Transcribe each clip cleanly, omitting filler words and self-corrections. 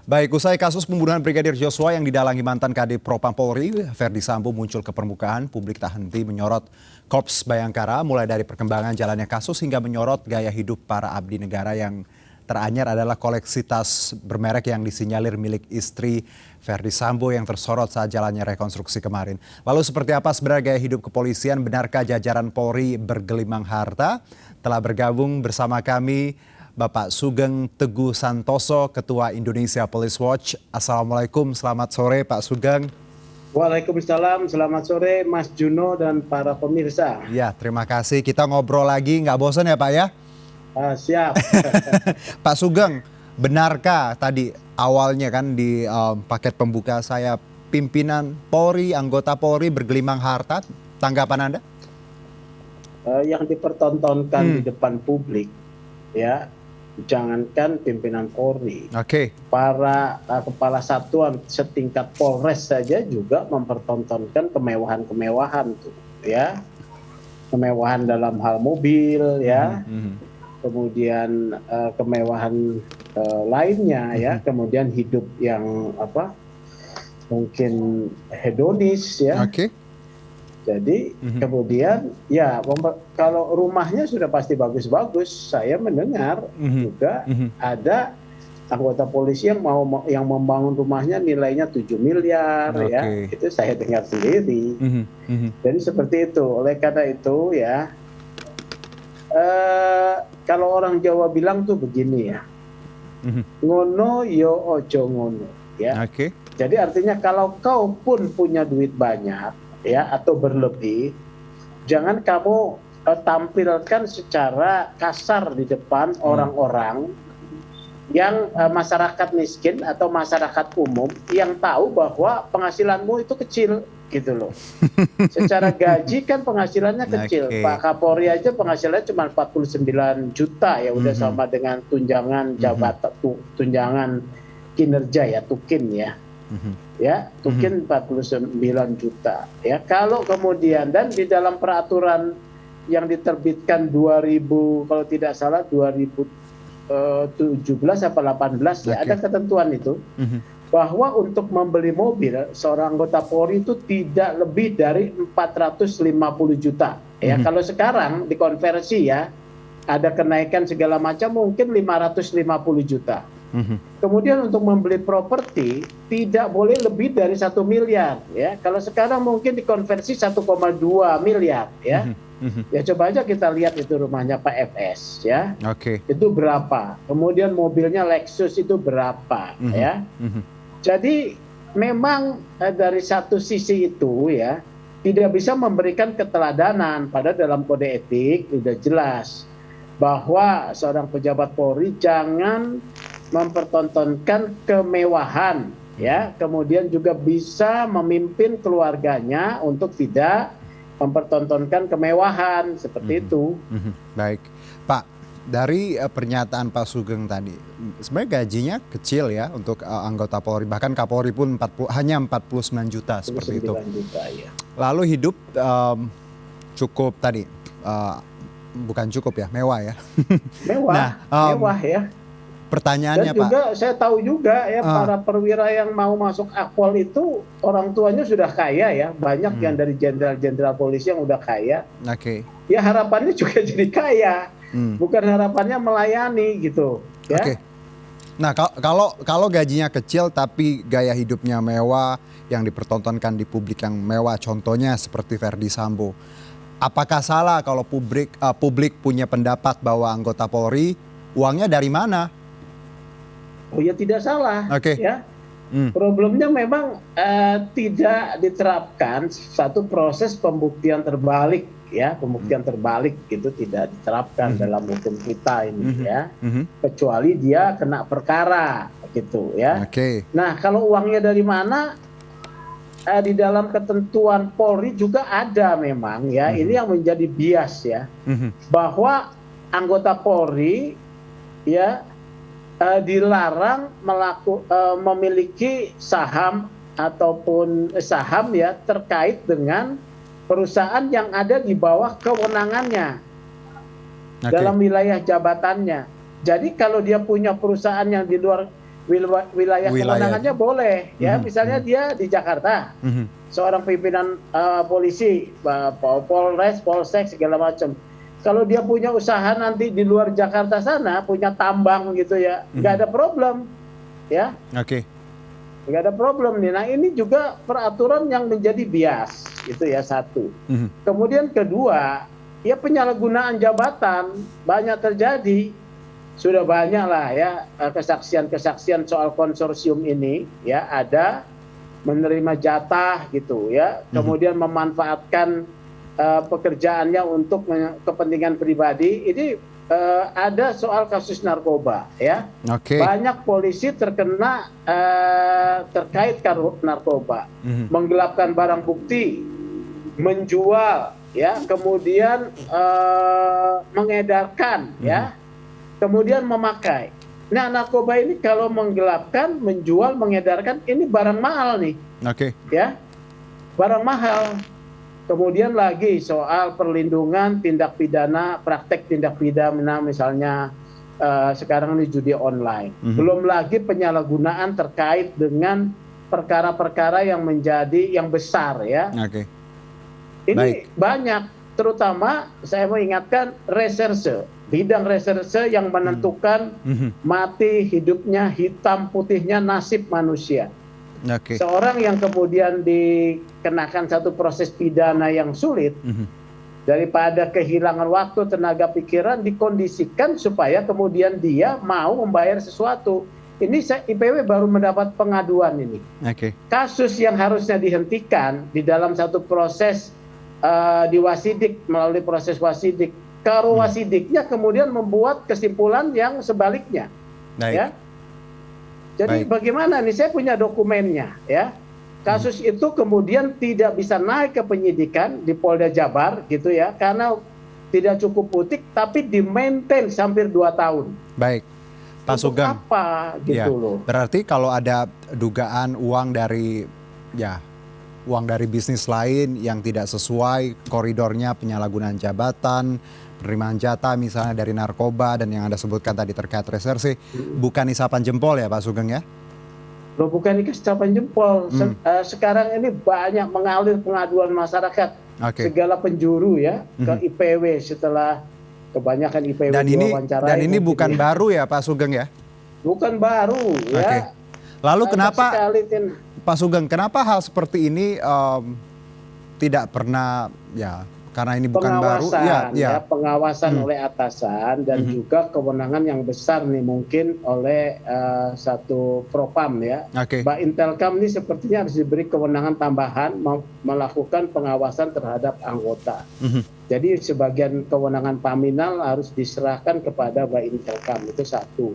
Baik, usai kasus pembunuhan Brigadir Joshua yang didalangi mantan Kadif Propam Polri, Verdi Sambo muncul ke permukaan. Publik tak henti menyorot Korps Bayangkara, mulai dari perkembangan jalannya kasus hingga menyorot gaya hidup para abdi negara. Yang teranyar adalah koleksi tas bermerek yang disinyalir milik istri Verdi Sambo yang tersorot saat jalannya rekonstruksi kemarin. Lalu seperti apa sebenarnya gaya hidup kepolisian? Benarkah jajaran Polri bergelimang harta? Telah bergabung bersama kami Bapak Sugeng Teguh Santoso, Ketua Indonesia Police Watch. Assalamualaikum, selamat sore Pak Sugeng. Waalaikumsalam, selamat sore Mas Juno dan para pemirsa. Ya, terima kasih. Kita ngobrol lagi, nggak bosan ya Pak ya? Siap. Pak Sugeng, benarkah tadi awalnya kan di paket pembuka saya, pimpinan Polri, anggota Polri bergelimang harta? Tanggapan Anda? Yang dipertontonkan di depan publik, ya, jangankan pimpinan Polri, para kepala satuan setingkat Polres saja juga mempertontonkan kemewahan-kemewahan tuh, ya, kemewahan dalam hal mobil, ya, kemudian kemewahan lainnya, ya, kemudian hidup yang mungkin hedonis, ya. Jadi kemudian ya kalau rumahnya sudah pasti bagus-bagus, saya mendengar juga ada anggota polisi yang membangun rumahnya nilainya 7 miliar, ya, itu saya dengar sendiri. Jadi seperti itu. Oleh karena itu ya, kalau orang Jawa bilang tuh begini ya, ngono yo ojo ngono, ya. Jadi artinya kalau kau pun punya duit banyak, ya, atau berlebih, jangan kamu tampilkan secara kasar di depan orang-orang yang masyarakat miskin atau masyarakat umum yang tahu bahwa penghasilanmu itu kecil, gitu loh. Secara gaji kan penghasilannya kecil. Pak Kapolri aja penghasilannya cuma 49 juta, ya, udah sama dengan tunjangan jabatan, tunjangan kinerja, ya, tukin, ya. Ya, tukin 49 juta. Ya, kalau kemudian dan di dalam peraturan yang diterbitkan 2000 kalau tidak salah 2017 atau 18, ya, ada ketentuan itu bahwa untuk membeli mobil seorang anggota Polri itu tidak lebih dari 450 juta. Ya, kalau sekarang dikonversi, ya, ada kenaikan segala macam mungkin 550 juta. Kemudian untuk membeli properti tidak boleh lebih dari 1 miliar, ya. Kalau sekarang mungkin dikonversi 1,2 miliar, ya. Ya, coba aja kita lihat itu rumahnya Pak FS, ya. Itu berapa? Kemudian mobilnya Lexus itu berapa, ya. Jadi memang dari satu sisi itu, ya, tidak bisa memberikan keteladanan. Padahal dalam kode etik sudah jelas bahwa seorang pejabat Polri jangan mempertontonkan kemewahan, ya, kemudian juga bisa memimpin keluarganya untuk tidak mempertontonkan kemewahan seperti itu. Baik, Pak, dari pernyataan Pak Sugeng tadi, sebenarnya gajinya kecil, ya, untuk anggota Polri, bahkan Kapolri pun hanya 49 juta seperti itu. Juta, ya. Lalu hidup cukup tadi, bukan cukup, ya, mewah, ya. Mewah, mewah, ya. Pertanyaannya, dan juga, Pak, saya tahu juga, ya, para perwira yang mau masuk Akpol itu orang tuanya sudah kaya, ya, banyak yang dari jenderal-jenderal polisi yang udah kaya. Ya, harapannya juga jadi kaya, bukan harapannya melayani, gitu, ya. Nah, kalau gajinya kecil tapi gaya hidupnya mewah, yang dipertontonkan di publik yang mewah, contohnya seperti Verdi Sambo, apakah salah kalau publik punya pendapat bahwa anggota Polri uangnya dari mana? Oh ya, tidak salah, ya. Problemnya memang tidak diterapkan satu proses pembuktian terbalik, ya, pembuktian terbalik itu tidak diterapkan dalam hukum kita ini, ya, kecuali dia kena perkara, gitu, ya. Nah, kalau uangnya dari mana, di dalam ketentuan Polri juga ada memang, ya, ini yang menjadi bias, ya, bahwa anggota Polri, ya, dilarang memiliki saham ataupun saham, ya, terkait dengan perusahaan yang ada di bawah kewenangannya dalam wilayah jabatannya. Jadi kalau dia punya perusahaan yang di luar wilayah kewenangannya boleh, ya. Misalnya dia di Jakarta, seorang pimpinan polisi, Polres, Polsek segala macam. Kalau dia punya usaha nanti di luar Jakarta sana, punya tambang gitu ya, nggak ada problem, ya. Oke. Nggak ada problem nih. Nah ini juga peraturan yang menjadi bias, itu ya satu. Kemudian kedua, ya penyalahgunaan jabatan banyak terjadi. Sudah banyak lah ya kesaksian-kesaksian soal konsorsium ini, ya ada menerima jatah gitu ya, kemudian memanfaatkan pekerjaannya untuk kepentingan pribadi. Ini ada soal kasus narkoba ya. Banyak polisi terkena terkait narkoba, menggelapkan barang bukti, menjual ya, kemudian mengedarkan ya, kemudian memakai. Nah, narkoba ini kalau menggelapkan, menjual, mengedarkan, ini barang mahal nih. Ya, barang mahal. Kemudian lagi soal perlindungan tindak pidana, praktek tindak pidana misalnya sekarang ini judi online. Belum lagi penyalahgunaan terkait dengan perkara-perkara yang menjadi yang besar ya. Ini banyak, terutama saya mau ingatkan reserse. Bidang reserse yang menentukan mati hidupnya, hitam putihnya nasib manusia. Seorang yang kemudian dikenakan satu proses pidana yang sulit, daripada kehilangan waktu, tenaga pikiran, dikondisikan supaya kemudian dia mau membayar sesuatu. Ini IPW baru mendapat pengaduan ini. Kasus yang harusnya dihentikan di dalam satu proses di wasidik, melalui proses wasidik, wasidiknya kemudian membuat kesimpulan yang sebaliknya. Ya. Jadi bagaimana nih, saya punya dokumennya ya. Kasus itu kemudian tidak bisa naik ke penyidikan di Polda Jabar gitu ya, karena tidak cukup bukti, tapi di-maintain hampir 2 tahun. Baik, Pak Sugeng. Apa gitu loh. Berarti kalau ada dugaan uang dari bisnis lain yang tidak sesuai koridornya, penyalahgunaan jabatan, penerimaan jatah misalnya dari narkoba dan yang Anda sebutkan tadi terkait reserse, bukan isapan jempol ya Pak Sugeng ya? Loh, bukan isapan jempol. Sekarang ini banyak mengalir pengaduan masyarakat, segala penjuru ya ke IPW setelah kebanyakan IPW diwawancarai. Dan ini bukan baru ya Pak Sugeng ya? Bukan baru ya. Lalu kenapa Pak Sugeng, kenapa hal seperti ini tidak pernah ya, karena ini bukan baru pengawasan oleh atasan dan juga kewenangan yang besar nih mungkin oleh satu propam ya. Mbak Intelkam ini sepertinya harus diberi kewenangan tambahan melakukan pengawasan terhadap anggota. Jadi sebagian kewenangan Paminal harus diserahkan kepada Mbak Intelkam, itu satu.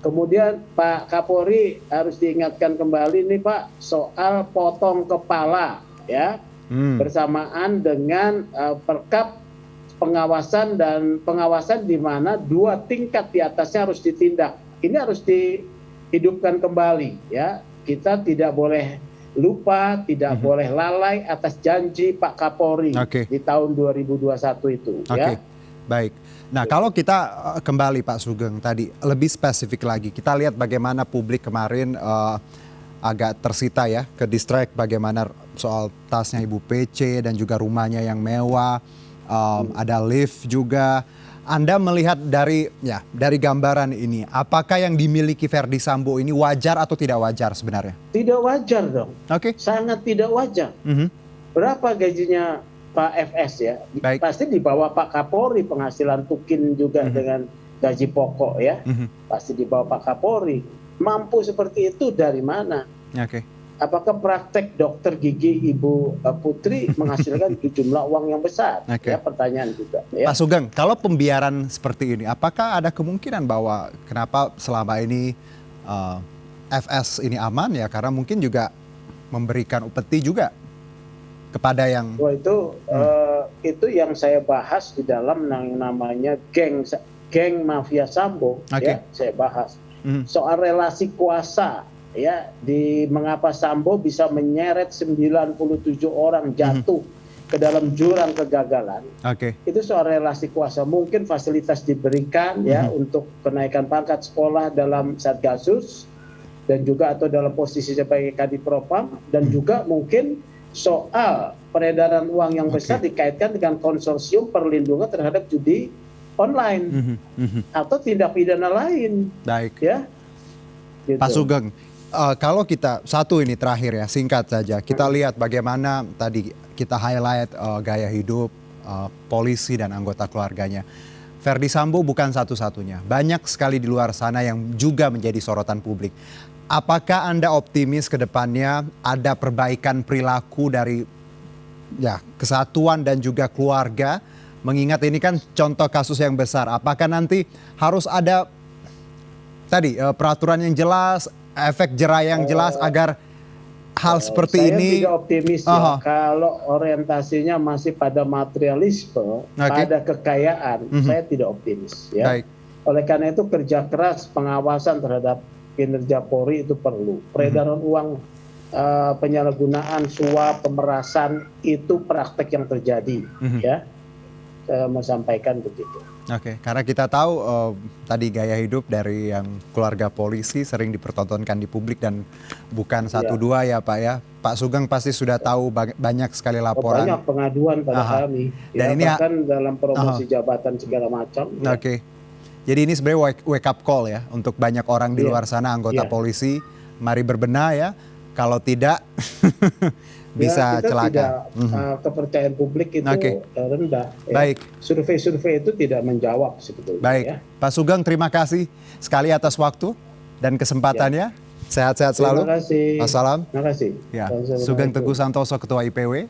Kemudian Pak Kapolri harus diingatkan kembali nih Pak soal potong kepala ya. Bersamaan dengan perkap pengawasan di mana 2 tingkat di atasnya harus ditindak. Ini harus dihidupkan kembali ya. Kita tidak boleh lupa, tidak boleh lalai atas janji Pak Kapolri di tahun 2021 itu ya. Baik. Nah, kalau kita kembali Pak Sugeng tadi lebih spesifik lagi, kita lihat bagaimana publik kemarin agak tersita ya, ke distract bagaimana soal tasnya Ibu PC dan juga rumahnya yang mewah, ada lift juga. Anda melihat dari gambaran ini, apakah yang dimiliki Ferdy Sambo ini wajar atau tidak wajar sebenarnya? Tidak wajar dong. Sangat tidak wajar. Berapa gajinya Pak FS ya? Pasti di bawah Pak Kapolri, penghasilan Tukin juga dengan gaji pokok ya. Pasti di bawah Pak Kapolri. Mampu seperti itu dari mana? Apakah praktek dokter gigi Ibu Putri menghasilkan jumlah uang yang besar? Ya, pertanyaan juga. Ya. Pak Sugeng, kalau pembiaran seperti ini, apakah ada kemungkinan bahwa kenapa selama ini FS ini aman ya? Karena mungkin juga memberikan upeti juga kepada yang... itu yang saya bahas di dalam yang namanya geng mafia Sambo. Ya, saya bahas. Soal relasi kuasa ya, mengapa Sambo bisa menyeret 97 orang jatuh ke dalam jurang kegagalan. Itu soal relasi kuasa. Mungkin fasilitas diberikan ya untuk kenaikan pangkat sekolah dalam Satgasus, dan juga atau dalam posisi sebagai Kadipropam, dan juga mungkin soal peredaran uang yang besar dikaitkan dengan konsorsium perlindungan terhadap judi online atau tindak pidana lain. Baik. Ya. Gitu. Pak Sugeng, kalau kita satu ini terakhir ya, singkat saja. Kita lihat bagaimana tadi kita highlight gaya hidup polisi dan anggota keluarganya. Verdi Sambo bukan satu-satunya. Banyak sekali di luar sana yang juga menjadi sorotan publik. Apakah Anda optimis ke depannya ada perbaikan perilaku dari kesatuan dan juga keluarga? Mengingat ini kan contoh kasus yang besar. Apakah nanti harus ada tadi peraturan yang jelas, efek jera yang jelas agar hal seperti ini? Saya tidak optimis ya, kalau orientasinya masih pada materialisme, pada kekayaan, saya tidak optimis ya. Baik. Oleh karena itu kerja keras pengawasan terhadap kinerja Polri itu perlu. Peredaran uang, penyalahgunaan suap, pemerasan itu praktek yang terjadi ya. Saya mau sampaikan begitu. Oke, karena kita tahu tadi gaya hidup dari yang keluarga polisi sering dipertontonkan di publik dan bukan satu dua ya Pak ya. Pak Sugeng pasti sudah tahu banyak sekali laporan. Banyak pengaduan pada kami. Dan ya, ini bahkan dalam promosi jabatan segala macam. Oke. Jadi ini sebenarnya wake up call ya untuk banyak orang di luar sana anggota polisi. Mari berbenah ya. Kalau tidak bisa celaka. Kepercayaan publik itu rendah. Ya. Baik. Survei-survei itu tidak menjawab sebetulnya. Baik. Ya. Pak Sugeng, terima kasih sekali atas waktu dan kesempatannya. Sehat-sehat selalu. Terima kasih. Wassalam. Terima kasih. Ya. Sugeng Teguh Santoso, Ketua IPW.